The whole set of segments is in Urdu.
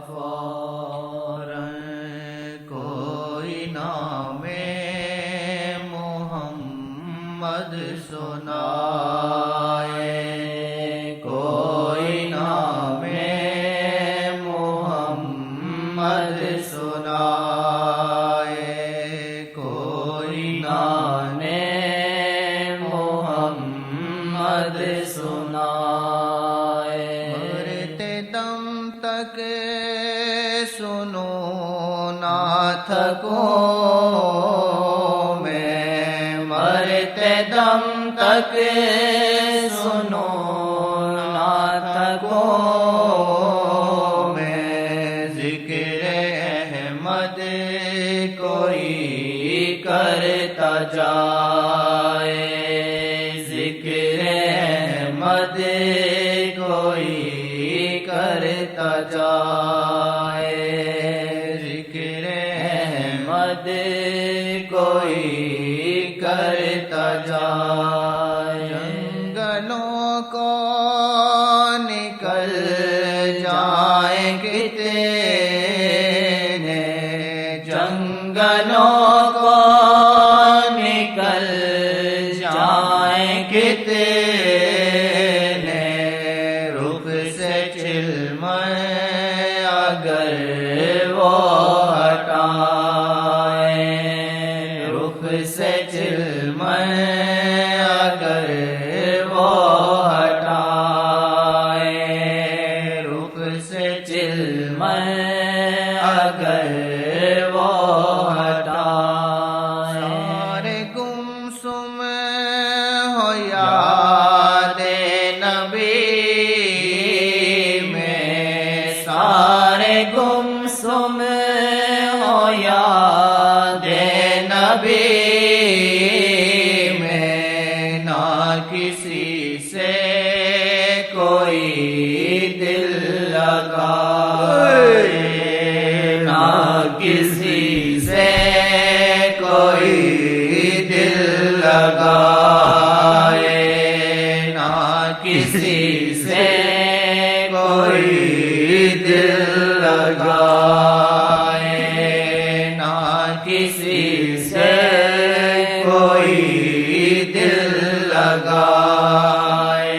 فوراً کوئی نام محمد سنائے، کوئی نام محمد سنائے، کوئی نام محمد سنائے۔ مرتے دم تک سنو نہ تھکوں میں، مرتے دم تک سنو نہ تھکوں میں، ذکر احمد کوئی کرتا جائے، ذکر احمد کوئی کرتا جائے، ذکر احمد کوئی کرتا جائے۔ جنگلوں کو نکل جائیں کتنے، جنگلوں کو نکل جائیں کتنے، رخ سے چلمیں اگر وہ ہٹائیں، رخ سے چلمیں اگر وہ ہٹائیں، رخ سے چلمیں اگر وہ ہٹائیں۔ سارے گمسم ہو یاد نبی میں، سارے گمسم ہو یاد نبی میں، نہ کسی سے کوئی دل لگائے، نہ کسی سے کوئی دل لگائے، نہ کسی سے کوئی دل لگائے، نہ کسی سے کوئی دل لگائے۔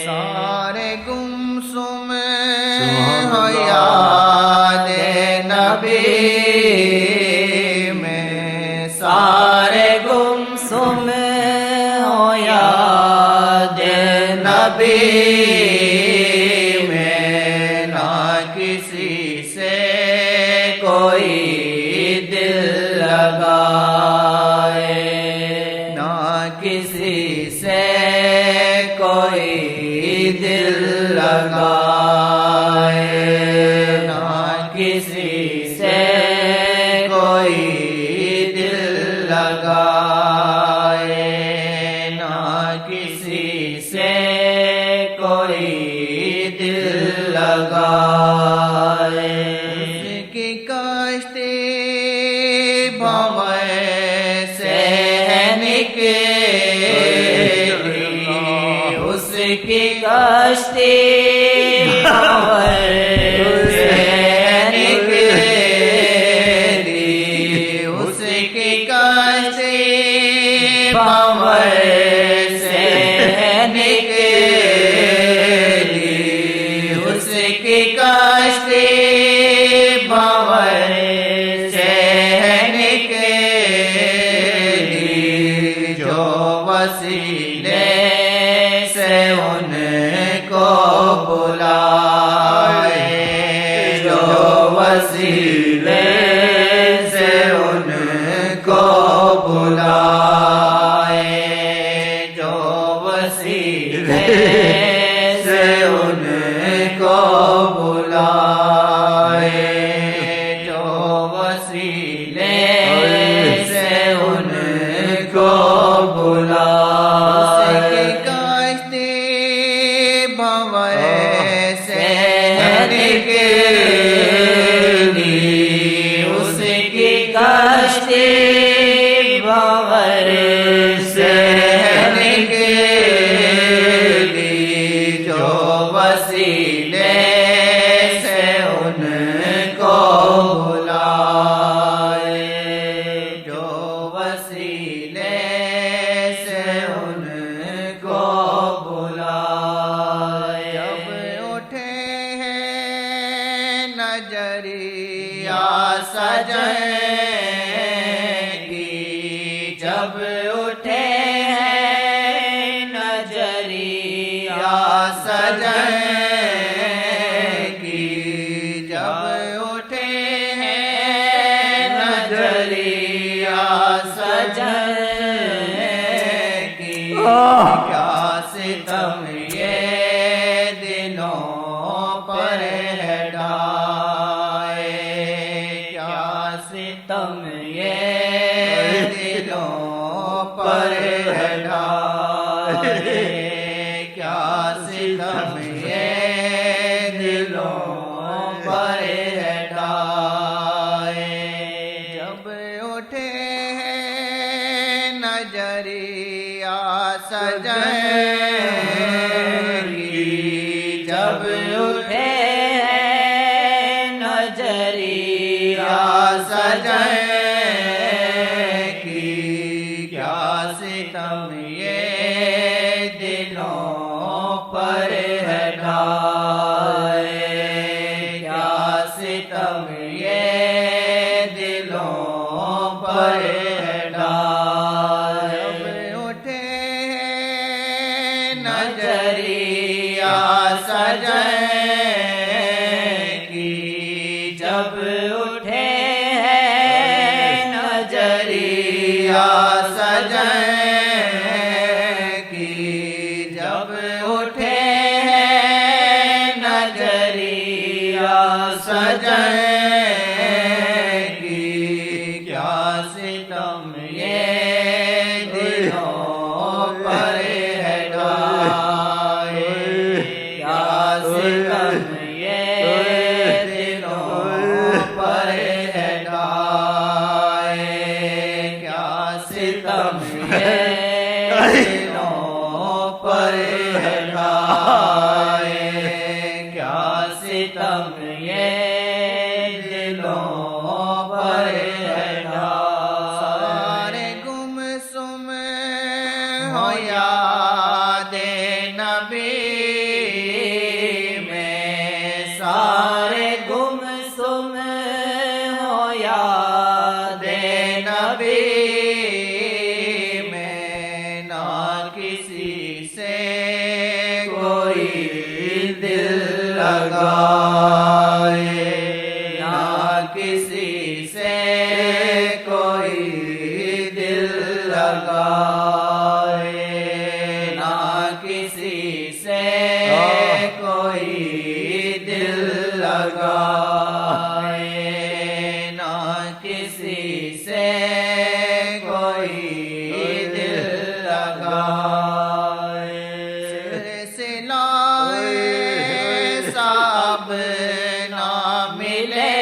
سارے گمسم ہو یاد نبی میں، سارے گمسم ہو یاد نبی میں، نہ کسی سے کوئی دل لگائے، نہ کسی سے کوئی دل لگائے، نہ کسی سے کوئی دل لگائے، نہ کسی سے کوئی دل لگائے۔ اس کی کشتی بھنور سے نکلی، اس کی کشتی بھنور سے نکلی، اس کی کشتی بھنور سے نکلی، اس کی کشتی بھنور سے نکلی، جو وسیلے سے ان کو بلائے، جو وسیلے سے ان کو بلائے، جو وسیلے سے ان کو بلائے، جو وسیلے سے ان کو بلائے۔ کشتی بھنور سے نکلی، نظریہ سجائیں گی جب اٹھے ہیں نظریہ سجائیں گی جب اٹھے ہیں نظریہ سجائیں گی کیا ستم یہ دلوں پر ہے ڈھائے کیا ستم یہ دلوں پر ہے ڈھائے کیا ستم یہ دلوں پر ہے ڈھائے جب اٹھے ہیں نظریہ سجائیں گی جب اٹھے ہیں نظریہ سجائیں گی کیا ستم یہ دلوں پر ہے ڈھائے کیا ستم یہ دلوں پر ہے ڈھائے اٹھے نظریہ سجائیں گی جب اٹھے ہیں نظریہ سجائیں گی جب اٹھے ہیں نظریہ سجائیں گی کیا ستم یہ دلوں پر ہے ڈھائے کیا ستم یہ دلوں پر ہے ڈھائے کیا ستم یہ دلوں پر ہے ڈھائے کیا ستم یہ دلوں پر ہے ڈھائے سارے گم سم ہو یاد نبی میں سارے گم سم ہو یاد نبی میں نہ کسی سے کوئی دل لگائے نہ کسی سے کوئی دل لگائے نہ کسی سے کوئی دل لگائے نہ کسی سے کوئی دل لگائے سلسلہ سب نہ ملے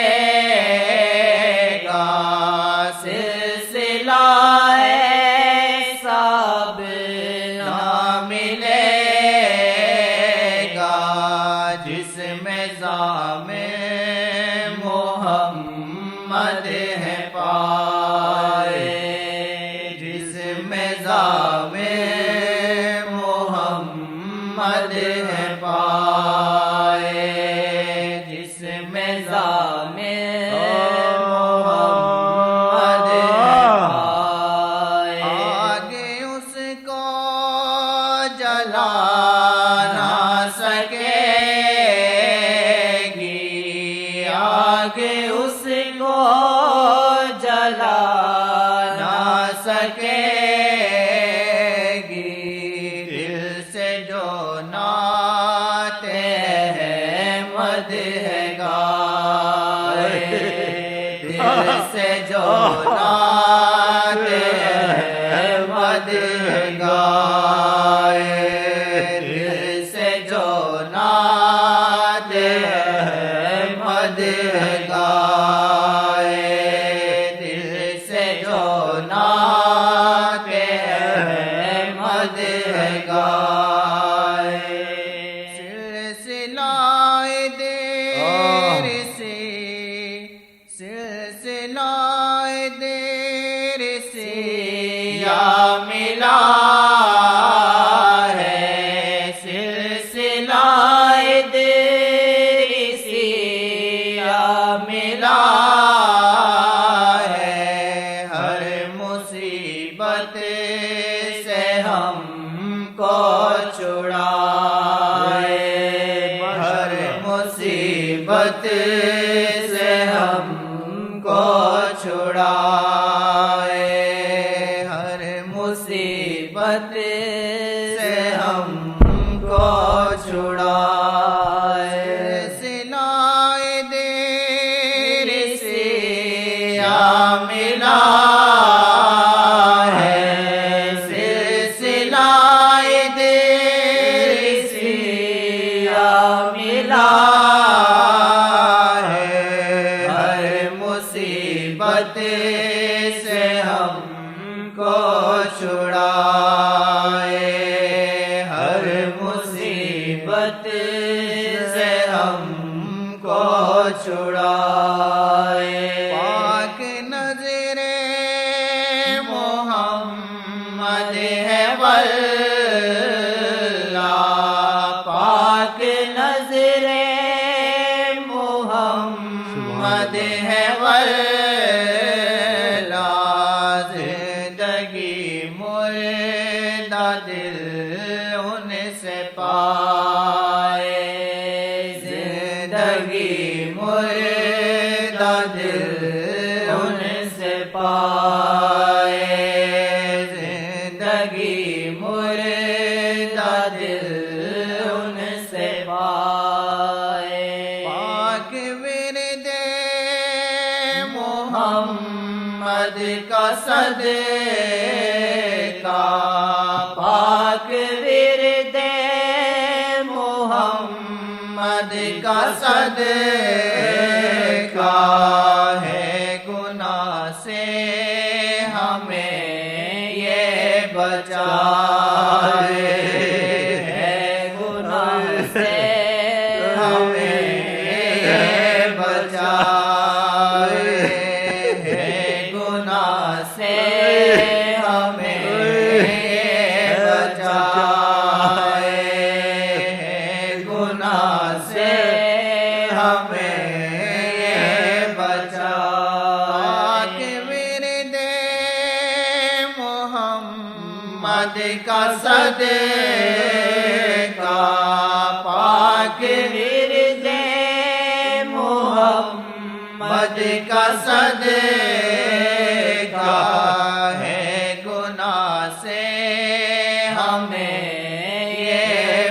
گا سلسلہ سب نہ ملے گا جس میں ضامن محمد ہے پائے جس میں ضامن محمد ہے پائے جس میں ضامن محمد ہے پائے آگے اس کو جلا نہ سکے گی آگے اس کو جلا نہ سکے گی دل سے جو نعت احمد ہے گائے دل سے جو نعت احمد ہے گائے دل سے جو نعت احمد ہے گائے دل سے جو نعت احمد ہے گائے سلسلہ دیر سے سلسلہ دیر سے یا ملا ہے سلسلہ دیر سے یا ملا ہے، ہر مصیبت سے ہم کو چھڑائے، ہر مصیبت سے ہم کو چھڑائے، ہر مصیبت سے ہم کو چھڑائے۔ سلائے دیر سے یا ملا ہے، سلسلائے دیر سے یا ملا ہے، ہر مصیبت سے ہم کو چھڑائے، ہر مصیبت سے ہم کو چھڑائے۔ پاک نظر محمد ہے واللہ، پاک نظر محمد ہے واللہ، زندگی مردہ دل ان سے پائے، زندگی مردہ دل ان سے پائے، زندگی مردہ دل ان سے پائے۔ پاک ورد محمد کا صدقہ، پاک ورد محمد کا صدقہ ہے، گناہ سے ہمیں یہ بچائے، ہے گناہ سے ہمیں یہ بچائے، ہے گناہ سے ہمیں یہ بچائے، ہے گناہ سے ہمیں یہ بچائے۔ پاک ورد محمد کا صدقہ، پاک ورد محمد کا صدقہ ہے، گناہ سے ہمیں یہ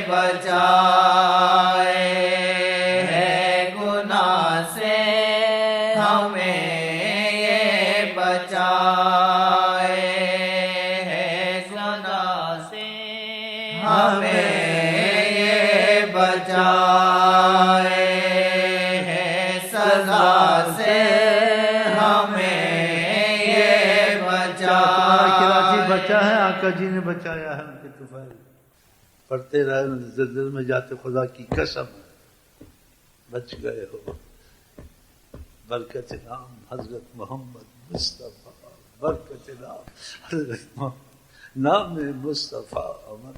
بچائے، ہے گناہ سے ہمیں یہ بچائے، ہے گناہ سے ہمیں یہ بچائے، ہے سزا سے ہمیں یہ بچائے۔ کراچی بچا ہے، آقا جی نے بچایا ہے ان کے طفیل، پڑھتے رہے زلزلے میں جاتے، خدا کی قسم بچ گئے ہو، برکت نام حضرت محمد مصطفیٰ، برکت نام حضرت محمد، نام مصطفیٰ امر